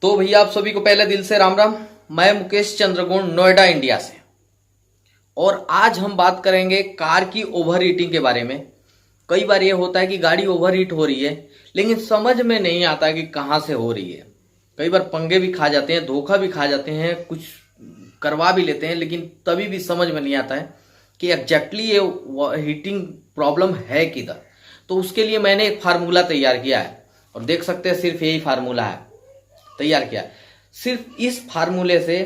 तो भैया आप सभी को पहले दिल से राम राम। मैं मुकेश चंद्रगुण, नोएडा, इंडिया से। और आज हम बात करेंगे कार की ओवर हीटिंग के बारे में। कई बार ये होता है कि गाड़ी ओवर हीट हो रही है, लेकिन समझ में नहीं आता कि कहाँ से हो रही है। कई बार पंगे भी खा जाते हैं, धोखा भी खा जाते हैं, कुछ करवा भी लेते हैं, लेकिन तभी भी समझ में नहीं आता है कि एग्जैक्टली ये हीटिंग प्रॉब्लम है किधर। तो उसके लिए मैंने एक फार्मूला तैयार किया है, और देख सकते हैं सिर्फ यही फार्मूला है तैयार किया। सिर्फ इस फार्मूले से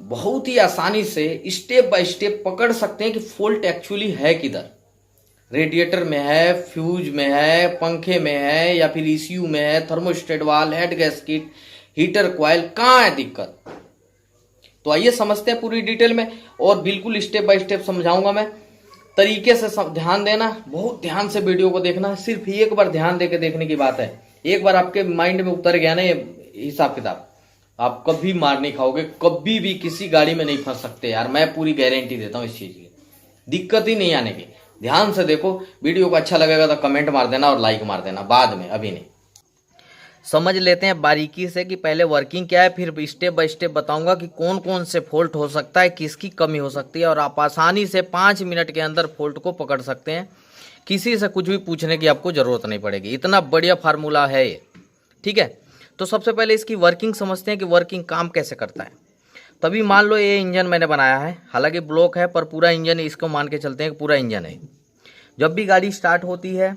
बहुत ही आसानी से स्टेप बाय स्टेप पकड़ सकते हैं कि फॉल्ट एक्चुअली है किधर। रेडिएटर में है, फ्यूज में है, पंखे में है, या फिर ईसीयू में है, thermostat valve, head gasket, heater coil, कहाँ है दिक्कत। तो आइए समझते हैं पूरी डिटेल में, और बिल्कुल स्टेप बाय स्टेप समझाऊंगा मैं। तरीके से ध्यान देना, बहुत ध्यान से वीडियो को देखना। सिर्फ एक बार ध्यान देके देखने की बात है। एक बार आपके माइंड में उतर गया ना ये हिसाब किताब, आप कभी मार नहीं खाओगे, कभी भी किसी गाड़ी में नहीं फंस सकते यार। मैं पूरी गारंटी देता हूँ इस चीज की, दिक्कत ही नहीं आने की। ध्यान से देखो वीडियो को, अच्छा लगेगा तो कमेंट मार देना और लाइक मार देना बाद में, अभी नहीं। समझ लेते हैं बारीकी से कि पहले वर्किंग क्या है, फिर स्टेप बाय स्टेप बताऊंगा कि कौन कौन से फॉल्ट हो सकता है, किसकी कमी हो सकती है, और आप आसानी से 5 मिनट के अंदर फॉल्ट को पकड़ सकते हैं। किसी से कुछ भी पूछने की आपको जरूरत नहीं पड़ेगी, इतना बढ़िया फार्मूला है ये। ठीक है, तो सबसे पहले इसकी वर्किंग समझते हैं कि वर्किंग काम कैसे करता है। तभी मान लो ये इंजन मैंने बनाया है, हालांकि ब्लॉक है पर पूरा इंजन, इसको मान के चलते हैं कि पूरा इंजन है। जब भी गाड़ी स्टार्ट होती है,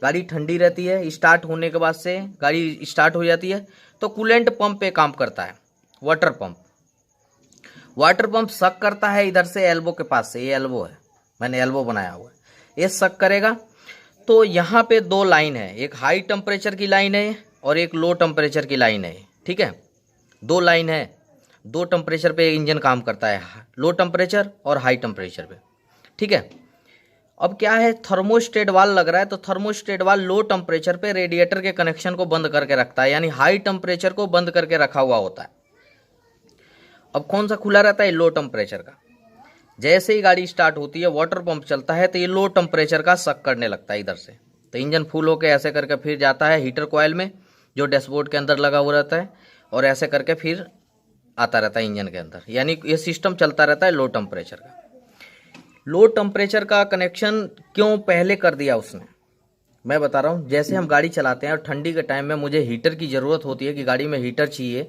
गाड़ी ठंडी रहती है, स्टार्ट होने के बाद से गाड़ी स्टार्ट हो जाती है तो कूलेंट पंप पे काम करता है। वाटर पंप सक करता है इधर से एल्बो के पास से, ये एल्बो है, मैंने एल्बो बनाया हुआ है, ये सक करेगा। तो यहाँ पे 2 लाइन है, एक हाई टेम्परेचर की लाइन है और एक लो टेम्परेचर की लाइन है। ठीक है, 2 लाइन है, 2 टेम्परेचर पे इंजन काम करता है, लो टेम्परेचर और हाई टेम्परेचर पे। ठीक है, अब क्या है, थर्मोस्टेट वाल्व लग रहा है, तो थर्मोस्टेट वाल्व लो टेम्परेचर पे रेडिएटर के कनेक्शन को बंद करके रखता है, यानी हाई टेम्परेचर को बंद करके रखा हुआ होता है। अब कौन सा खुला रहता है, लो टेम्परेचर का। जैसे ही गाड़ी स्टार्ट होती है, वाटर पंप चलता है, तो ये लो टेम्परेचर का सक करने लगता है इधर से। तो इंजन फुल होकर ऐसे करके फिर जाता है हीटर कॉइल में, जो डैशबोर्ड के अंदर लगा हुआ रहता है, और ऐसे करके फिर आता रहता है इंजन के अंदर, यानी ये सिस्टम चलता रहता है लो टेम्परेचर का। लो टेम्परेचर का कनेक्शन क्यों पहले कर दिया उसने, मैं बता रहा हूँ। जैसे हम गाड़ी चलाते हैं और ठंडी के टाइम में मुझे हीटर की ज़रूरत होती है कि गाड़ी में हीटर चाहिए,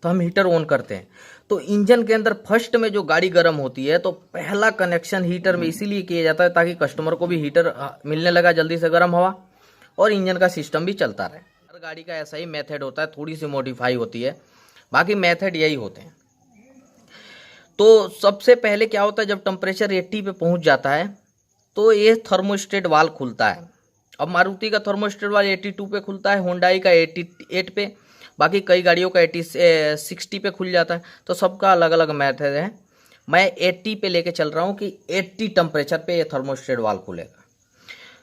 तो हम हीटर ऑन करते हैं। तो इंजन के अंदर फर्स्ट में जो गाड़ी गर्म होती है, तो पहला कनेक्शन हीटर में इसीलिए किया जाता है ताकि कस्टमर को भी हीटर मिलने लगा जल्दी से गर्म हवा, और इंजन का सिस्टम भी चलता रहे। हर गाड़ी का ऐसा ही मेथड होता है, थोड़ी सी मॉडिफाई होती है, बाकी मेथड यही होते हैं। तो सबसे पहले क्या होता है, जब टेम्परेचर 80 पे पहुंच जाता है तो ये थर्मोस्टेट वाल्व खुलता है। अब मारुति का थर्मोस्टेट वाल्व 82 पे खुलता है, होंडाई का 88 पे, बाकी कई गाड़ियों का 60 पे खुल जाता है। तो सबका अलग अलग मेथड है। मैं 80 पे लेके चल रहा हूँ कि 80 टेम्परेचर पे ये थर्मोस्टेट वाल्व खुलेगा।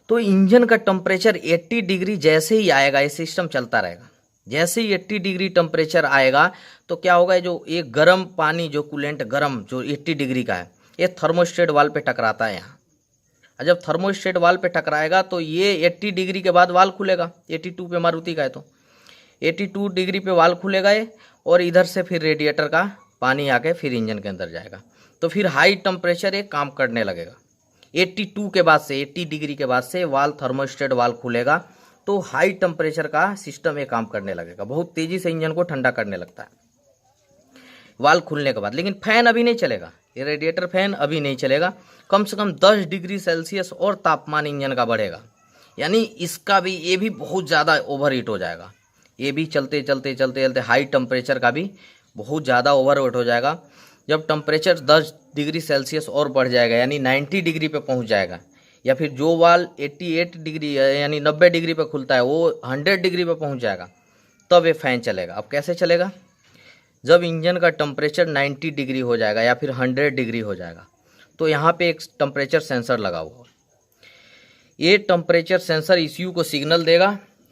तो इंजन का टेम्परेचर 80 डिग्री जैसे ही आएगा, ये सिस्टम चलता रहेगा। जैसे ही 80 डिग्री टेम्परेचर आएगा तो क्या होगा, जो एक गर्म पानी, जो कूलेंट गर्म जो 80 डिग्री का है, ये थर्मोस्टेट वाल्व पे टकराता है यहाँ। और जब थर्मोस्टेट वाल्व पे टकराएगा तो ये 80 डिग्री के बाद वाल्व खुलेगा। 82 पे मारुति का है तो 82 डिग्री पे वाल्व खुलेगा ये, और इधर से फिर रेडिएटर का पानी आके फिर इंजन के अंदर जाएगा। तो फिर हाई टेम्परेचर ये काम करने लगेगा। 82 के बाद से, 80 डिग्री के बाद से वाल्व, थर्मोस्टेट वाल्व खुलेगा, तो हाई टेम्परेचर का सिस्टम ये काम करने लगेगा, बहुत तेजी से इंजन को ठंडा करने लगता है वाल्व खुलने के बाद। लेकिन फैन अभी नहीं चलेगा, ये रेडिएटर फैन अभी नहीं चलेगा। कम से कम 10 डिग्री सेल्सियस और तापमान इंजन का बढ़ेगा, यानी इसका भी, ये भी बहुत ज़्यादा ओवर हीट हो जाएगा। ये भी चलते चलते चलते चलते हाई टेम्परेचर का भी बहुत ज़्यादा ओवर हीट हो जाएगा। जब टेम्परेचर 10 डिग्री सेल्सियस और बढ़ जाएगा, यानी 90 डिग्री पे पहुँच जाएगा, या फिर जो वाल्व 88 डिग्री यानी 90 डिग्री पे खुलता है वो 100 डिग्री पे पहुंच जाएगा, तब ये फैन चलेगा। अब कैसे चलेगा, जब इंजन का टेम्परेचर 90 डिग्री हो जाएगा या फिर 100 डिग्री हो जाएगा, तो यहाँ पे एक टेम्परेचर सेंसर लगा हुआ। ये टेम्परेचर सेंसर ईसीयू को सिग्नल देगा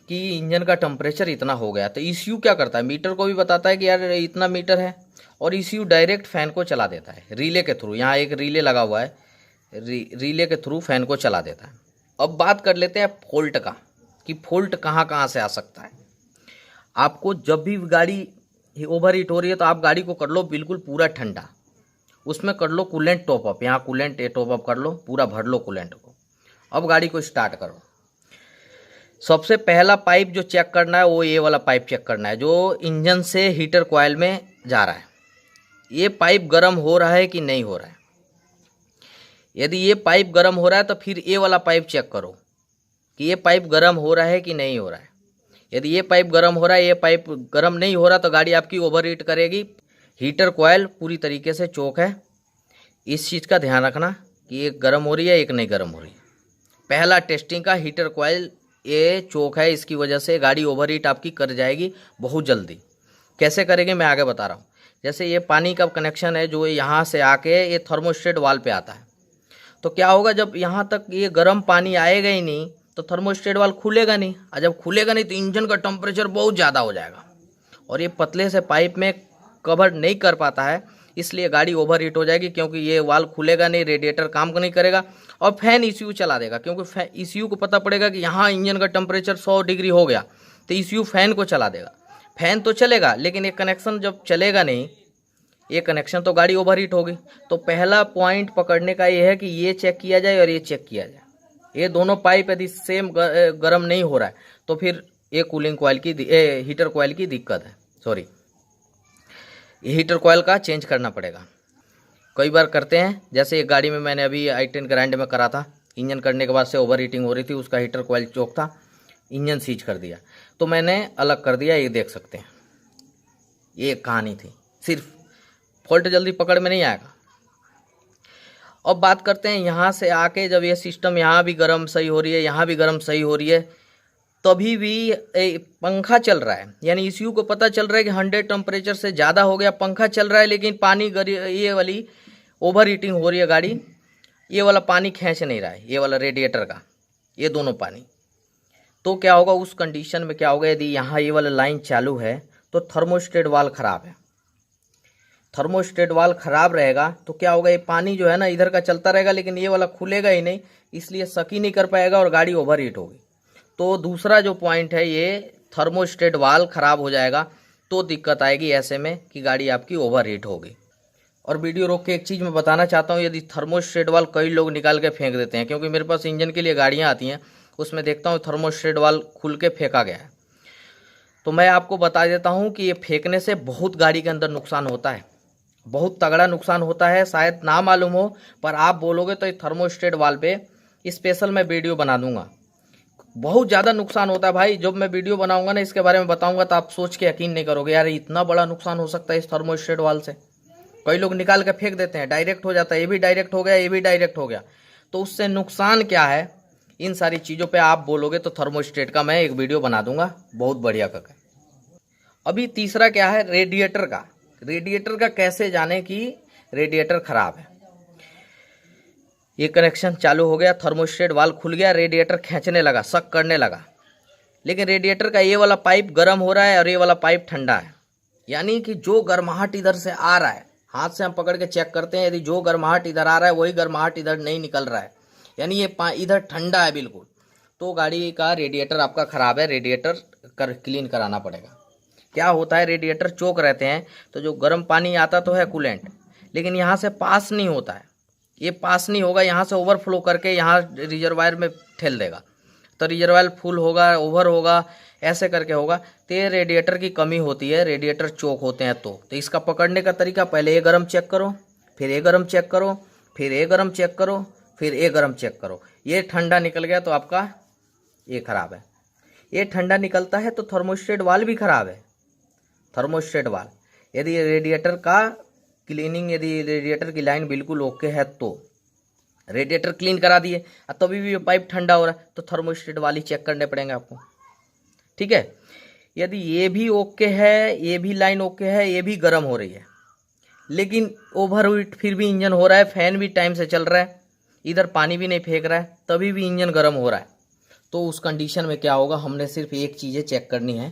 कि इंजन का टेम्परेचर इतना हो गया। तो ईसीयू क्या करता है, मीटर को भी बताता है कि यार इतना मीटर है, और ईसीयू डायरेक्ट फैन को चला देता है रिले के थ्रू। यहाँ एक रिले लगा हुआ है, रिले के थ्रू फैन को चला देता है। अब बात कर लेते हैं फॉल्ट का, कि फॉल्ट कहाँ कहाँ से आ सकता है। आपको जब भी गाड़ी ओवर हीट हो रही है तो आप गाड़ी को कर लो बिल्कुल पूरा ठंडा, उसमें कर लो कूलेंट टॉप अप, यहाँ कूलेंट टॉप अप कर लो, पूरा भर लो कूलेंट को। अब गाड़ी को स्टार्ट करो। सबसे पहला पाइप जो चेक करना है वो ये वाला पाइप चेक करना है जो इंजन से हीटर कॉइल में जा रहा है। ये पाइप गर्म हो रहा है कि नहीं हो रहा है। यदि ये पाइप गर्म हो रहा है तो फिर ये वाला पाइप चेक करो कि ये पाइप गर्म हो रहा है कि नहीं हो रहा है। यदि ये पाइप गर्म हो रहा है, ये पाइप गर्म नहीं हो रहा तो गाड़ी आपकी ओवर हीट करेगी। हीटर कॉइल पूरी तरीके से चोक है, इस चीज़ का ध्यान रखना कि एक गर्म हो रही है एक नहीं गर्म हो रही है। पहला टेस्टिंग का हीटर कॉइल ये चोक है, इसकी वजह से गाड़ी ओवर हीट आपकी कर जाएगी बहुत जल्दी। कैसे करेगी मैं आगे बता रहा हूँ। जैसे ये पानी का कनेक्शन है जो यहाँ से आके ये थर्मोस्टेट वाल पे आता है, तो क्या होगा जब यहाँ तक ये गर्म पानी आएगा ही नहीं तो थर्मोस्टेट वाल खुलेगा नहीं, और जब खुलेगा नहीं तो इंजन का टेम्परेचर बहुत ज़्यादा हो जाएगा और ये पतले से पाइप में कवर नहीं कर पाता है, इसलिए गाड़ी ओवर हीट हो जाएगी। क्योंकि ये वाल खुलेगा नहीं, रेडिएटर काम नहीं करेगा और फैन ECU चला देगा। क्योंकि ECU को पता पड़ेगा कि यहाँ इंजन का टेम्परेचर 100 डिग्री हो गया तो ECU फैन को चला देगा। फैन तो चलेगा लेकिन ये कनेक्शन जब चलेगा नहीं, ये कनेक्शन तो गाड़ी ओवर हीट होगी। तो पहला पॉइंट पकड़ने का ये है कि ये चेक किया जाए और ये चेक किया जाए। ये दोनों पाइप यदि सेम गर्म नहीं हो रहा है तो फिर ये कूलिंग कॉइल की हीटर कॉइल की दिक्कत है, सॉरी ये हीटर कॉइल का चेंज करना पड़ेगा। कई बार करते हैं, जैसे एक गाड़ी में मैंने अभी i10 ग्रैंड में करा था, इंजन करने के बाद से ओवर हीटिंग हो रही थी, उसका हीटर कॉइल चोक था, इंजन सीज कर दिया तो मैंने अलग कर दिया। ये देख सकते हैं, ये कहानी थी। सिर्फ फॉल्ट जल्दी पकड़ में नहीं आएगा। अब बात करते हैं यहाँ से आके जब ये सिस्टम यहाँ भी गर्म सही हो रही है, यहाँ भी गर्म सही हो रही है, तभी भी पंखा चल रहा है। यानी ECU को पता चल रहा है कि 100 टेम्परेचर से ज़्यादा हो गया, पंखा चल रहा है लेकिन पानी ये वाली ओवर हीटिंग हो रही है गाड़ी, ये वाला पानी खींच नहीं रहा है, ये वाला रेडिएटर का, ये दोनों पानी। तो क्या होगा उस कंडीशन में, क्या होगा यदि यहाँ ये वाला लाइन चालू है तो थर्मोस्टेट वाल ख़राब है। थर्मोस्टेट वाल ख़राब रहेगा तो क्या होगा, ये पानी जो है ना इधर का चलता रहेगा लेकिन ये वाला खुलेगा ही नहीं, इसलिए सक ही नहीं कर पाएगा और गाड़ी ओवर हीट होगी। तो दूसरा जो पॉइंट है ये थर्मोस्टेट वाल ख़राब हो जाएगा तो दिक्कत आएगी ऐसे में कि गाड़ी आपकी ओवर हीट होगी। और वीडियो रोक के एक चीज़ मैं बताना चाहता हूँ, यदि थर्मोस्टेट वाल कई लोग निकाल के फेंक देते हैं, क्योंकि मेरे पास इंजन के लिए गाड़ियाँ आती हैं, उसमें देखता हूँ थर्मोस्टेट वाल खुल के फेंका गया है। तो मैं आपको बता देता हूँ कि ये फेंकने से बहुत गाड़ी के अंदर नुकसान होता है, बहुत तगड़ा नुकसान होता है। शायद ना मालूम हो पर आप बोलोगे तो ये थर्मोस्टेट वाल पे स्पेशल मैं वीडियो बना दूंगा। बहुत ज़्यादा नुकसान होता है भाई। जब मैं वीडियो बनाऊंगा ना इसके बारे में बताऊंगा तो आप सोच के यकीन नहीं करोगे, यार इतना बड़ा नुकसान हो सकता है इस थर्मोस्टेट वाल से। कई लोग निकाल के फेंक देते हैं, डायरेक्ट हो जाता है, ये भी डायरेक्ट हो गया, ये भी डायरेक्ट हो गया। तो उससे नुकसान क्या है, इन सारी चीज़ों पे आप बोलोगे तो थर्मोस्टेट का मैं एक वीडियो बना दूंगा बहुत बढ़िया करके। अभी तीसरा क्या है, रेडिएटर का। रेडिएटर का कैसे जाने कि रेडिएटर खराब है। ये कनेक्शन चालू हो गया, थर्मोस्टेट वाल्व खुल गया, रेडिएटर खींचने लगा, शक करने लगा, लेकिन रेडिएटर का ये वाला पाइप गर्म हो रहा है और ये वाला पाइप ठंडा है। यानी कि जो गर्माहट इधर से आ रहा है, हाथ से हम पकड़ के चेक करते हैं, यदि जो गर्माहट इधर आ रहा है वही गर्माहट इधर नहीं निकल रहा है, यानी ये इधर ठंडा है बिल्कुल, तो गाड़ी का रेडिएटर आपका ख़राब है। रेडिएटर क्लीन कराना पड़ेगा। क्या होता है, रेडिएटर चोक रहते हैं तो जो गर्म पानी आता तो है कूलेंट, लेकिन यहाँ से पास नहीं होता है, ये पास नहीं होगा, यहाँ से ओवरफ्लो करके यहाँ रिजर्वायर में ठेल देगा, तो रिजर्वायर फुल होगा, ओवर होगा, ऐसे करके होगा। तो ये रेडिएटर की कमी होती है, रेडिएटर चोक होते हैं। तो इसका पकड़ने का तरीका, पहले ये गर्म चेक करो, फिर ये गर्म चेक करो, फिर ये गर्म चेक करो, फिर ये गर्म चेक करो। ये ठंडा निकल गया तो आपका ये खराब है। ये ठंडा निकलता है तो थर्मोस्टेट वाल्व भी खराब है। थर्मोस्टेट वाल्व यदि रेडिएटर का क्लीनिंग, यदि रेडिएटर की लाइन बिल्कुल ओके है तो रेडिएटर क्लीन करा दिए, तभी भी पाइप ठंडा हो रहा है तो थर्मोस्टेट वाली चेक करने पड़ेंगे आपको, ठीक है। यदि ये भी ओके है, ये भी लाइन ओके है, ये भी गर्म हो रही है, लेकिन ओवरहीट फिर भी इंजन हो रहा है, फैन भी टाइम से चल रहा है, इधर पानी भी नहीं फेंक रहा है, तभी भी इंजन गर्म हो रहा है, तो उस कंडीशन में क्या होगा, हमने सिर्फ एक चीज़ें चेक करनी है,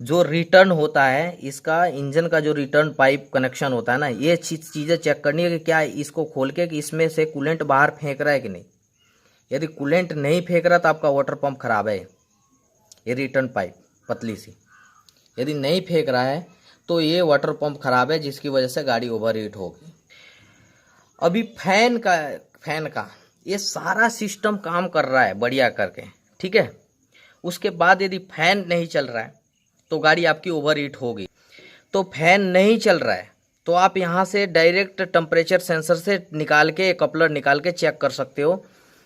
जो रिटर्न होता है इसका, इंजन का जो रिटर्न पाइप कनेक्शन होता है ना, ये चीज़ें चेक करनी है कि क्या इसको खोल के कि इसमें से कूलेंट बाहर फेंक रहा है कि नहीं। यदि कूलेंट नहीं फेंक रहा तो आपका वाटर पंप खराब है। ये रिटर्न पाइप पतली सी यदि नहीं फेंक रहा है तो ये वाटर पंप खराब है जिसकी वजह से गाड़ी ओवर हीट होगी। अभी फैन का ये सारा सिस्टम काम कर रहा है बढ़िया करके, ठीक है। उसके बाद यदि फैन नहीं चल रहा है तो गाड़ी आपकी ओवर हीट होगी। तो फैन नहीं चल रहा है तो आप यहाँ से डायरेक्ट टेम्परेचर सेंसर से निकाल के, कपलर निकाल के चेक कर सकते हो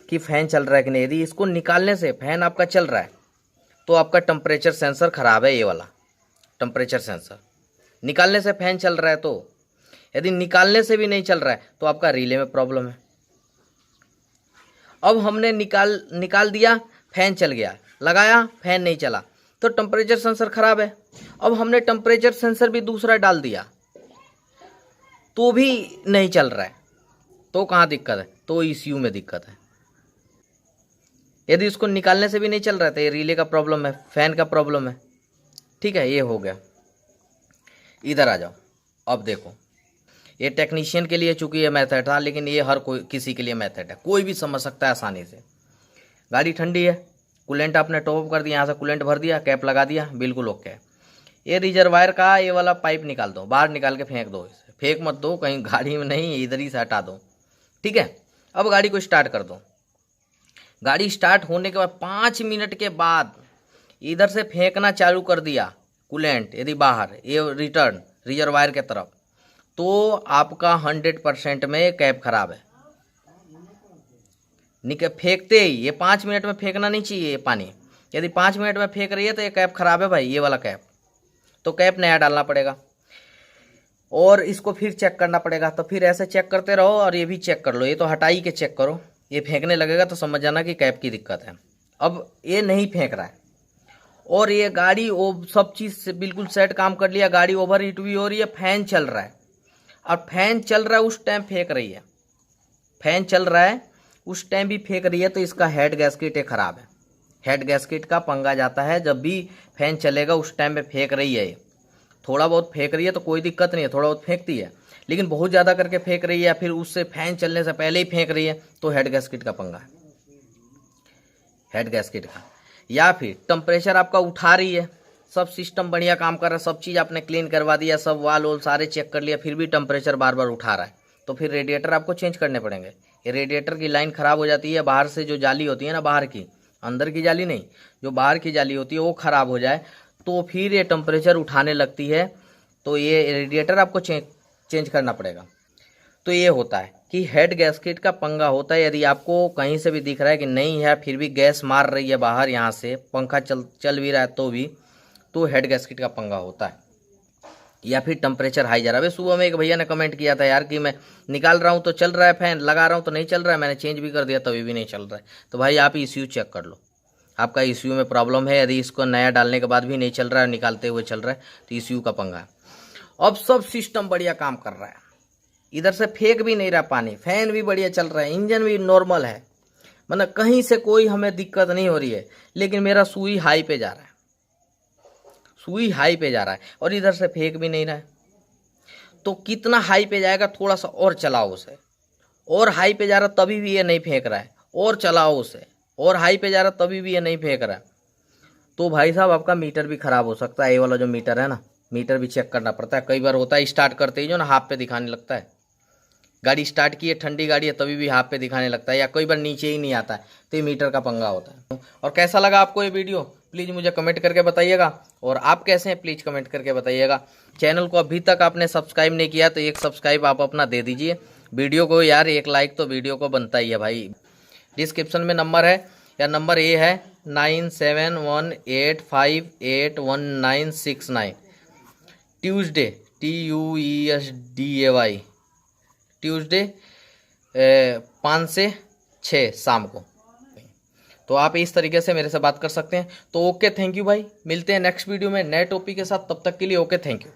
कि फ़ैन चल रहा है कि नहीं। यदि इसको निकालने से फैन आपका चल रहा है तो आपका टेम्परेचर सेंसर ख़राब है, ये वाला टेम्परेचर सेंसर। निकालने से फैन चल रहा है तो, यदि निकालने से भी नहीं चल रहा है तो आपका रिले में प्रॉब्लम है। अब हमने निकाल दिया, फैन चल गया, लगाया, फैन नहीं चला, तो टेम्परेचर सेंसर ख़राब है। अब हमने टेम्परेचर सेंसर भी दूसरा डाल दिया तो भी नहीं चल रहा है, तो कहाँ दिक्कत है? तो ECU में दिक्कत है। यदि इसको निकालने से भी नहीं चल रहा है तो ये रिले का प्रॉब्लम है, फैन का प्रॉब्लम है, ठीक है। ये हो गया। इधर आ जाओ। अब देखो, ये टेक्नीशियन के लिए चूंकि ये मेथड था, लेकिन ये हर कोई किसी के लिए मेथड है, कोई भी समझ सकता है आसानी से। गाड़ी ठंडी है, कूलेंट आपने टॉप कर दिया, यहाँ से कूलेंट भर दिया, कैप लगा दिया, बिल्कुल ओके। ये रिजर्वायर का ये वाला पाइप निकाल दो, बाहर निकाल के फेंक दो। इसे फेंक मत दो कहीं गाड़ी में, नहीं, इधर ही से हटा दो, ठीक है। अब गाड़ी को स्टार्ट कर दो। गाड़ी स्टार्ट होने के बाद 5 मिनट के बाद इधर से फेंकना चालू कर दिया कूलेंट, यदि बाहर ये रिटर्न रिजर्वायर के तरफ, तो आपका 100% में कैप खराब है। फेंकते ही ये 5 मिनट में फेंकना नहीं चाहिए ये पानी। यदि 5 मिनट में फेंक रही है तो ये कैप खराब है भाई, ये वाला कैप। तो कैप नया डालना पड़ेगा और इसको फिर चेक करना पड़ेगा। तो फिर ऐसे चेक करते रहो और ये भी चेक कर लो। ये तो हटाई के चेक करो, ये फेंकने लगेगा तो समझ जाना कि कैप की दिक्कत है। अब ये नहीं फेंक रहा है और ये गाड़ी सब चीज़ से बिल्कुल सेट काम कर लिया, गाड़ी ओवर हीट भी हो रही है, फैन चल रहा है। अब फैन चल रहा है उस टाइम फेंक रही है, फैन चल रहा है उस टाइम भी फेंक रही है, तो इसका हेड गैस्केट खराब है। हेड गैस्केट का पंगा जाता है जब भी फैन चलेगा उस टाइम पे फेंक रही है। थोड़ा बहुत फेंक रही है तो कोई दिक्कत नहीं है, थोड़ा बहुत फेंकती है, लेकिन बहुत ज़्यादा करके फेंक रही है या फिर उससे फैन चलने से पहले ही फेंक रही है तो हेड गैस्केट का पंगा है, हेड गैस्केट का। या फिर टेम्परेचर आपका उठा रही है, सब सिस्टम बढ़िया काम कर रहा है, सब चीज़ आपने क्लीन करवा दिया, सब वाल वोल सारे चेक कर लिया, फिर भी टेम्परेचर बार बार उठा रहा है, तो फिर रेडिएटर आपको चेंज करने पड़ेंगे। ये रेडिएटर की लाइन ख़राब हो जाती है, बाहर से जो जाली होती है ना, बाहर की, अंदर की जाली नहीं, जो बाहर की जाली होती है वो ख़राब हो जाए तो फिर ये टेम्परेचर उठाने लगती है, तो ये रेडिएटर आपको चेंज करना पड़ेगा। तो ये होता है कि हेड गैस्केट का पंगा होता है। यदि आपको कहीं से भी दिख रहा है कि नहीं है, फिर भी गैस मार रही है बाहर, यहाँ से पंखा चल भी रहा है तो भी, तो हेड गैस्केट का पंगा होता है। या फिर टेम्परेचर हाई जा रहा है। सुबह में एक भैया ने कमेंट किया था यार कि मैं निकाल रहा हूँ तो चल रहा है फैन, लगा रहा हूँ तो नहीं चल रहा है, मैंने चेंज भी कर दिया तभी भी नहीं चल रहा है। तो भाई आप ECU चेक कर लो, आपका ECU में प्रॉब्लम है। यदि इसको नया डालने के बाद भी नहीं चल रहा है, निकालते हुए चल रहा है, तो ECU का पंगा है। अब सब सिस्टम बढ़िया काम कर रहा है, इधर से फेंक भी नहीं रहा पानी, फैन भी बढ़िया चल रहा है, इंजन भी नॉर्मल है, मतलब कहीं से कोई हमें दिक्कत नहीं हो रही है, लेकिन मेरा सुई हाई पे जा रहा है, सुई हाई पे जा रहा है और इधर से फेंक भी नहीं रहा है। तो कितना हाई पे जाएगा, थोड़ा सा और चलाओ उसे, और हाई पे जा रहा तभी भी ये नहीं फेंक रहा है, और चलाओ उसे, और हाई पे जा रहा तभी भी ये नहीं फेंक रहा है। तो भाई साहब आपका मीटर भी ख़राब हो सकता है। ये वाला जो मीटर है ना, मीटर भी चेक करना पड़ता है। कई बार होता है स्टार्ट करते ही जो ना हाफ पे दिखाने लगता है, गाड़ी स्टार्ट की है, ठंडी गाड़ी है, तभी भी हाफ पे दिखाने लगता है, या कई बार नीचे ही नहीं आता है, तो ये मीटर का पंगा होता है। और कैसा लगा आपको ये वीडियो प्लीज़ मुझे कमेंट करके बताइएगा, और आप कैसे हैं प्लीज़ कमेंट करके बताइएगा। चैनल को अभी तक आपने सब्सक्राइब नहीं किया तो एक सब्सक्राइब आप अपना दे दीजिए। वीडियो को यार एक लाइक तो वीडियो को बनता ही है भाई। डिस्क्रिप्शन में नंबर है, या नंबर ये है 9718581969। ट्यूसडे TUESDAY ट्यूसडे 5 से 6 शाम को। तो आप इस तरीके से मेरे से बात कर सकते हैं। तो ओके, थैंक यू भाई, मिलते हैं नेक्स्ट वीडियो में नए टॉपिक के साथ, तब तक के लिए ओके, थैंक यू।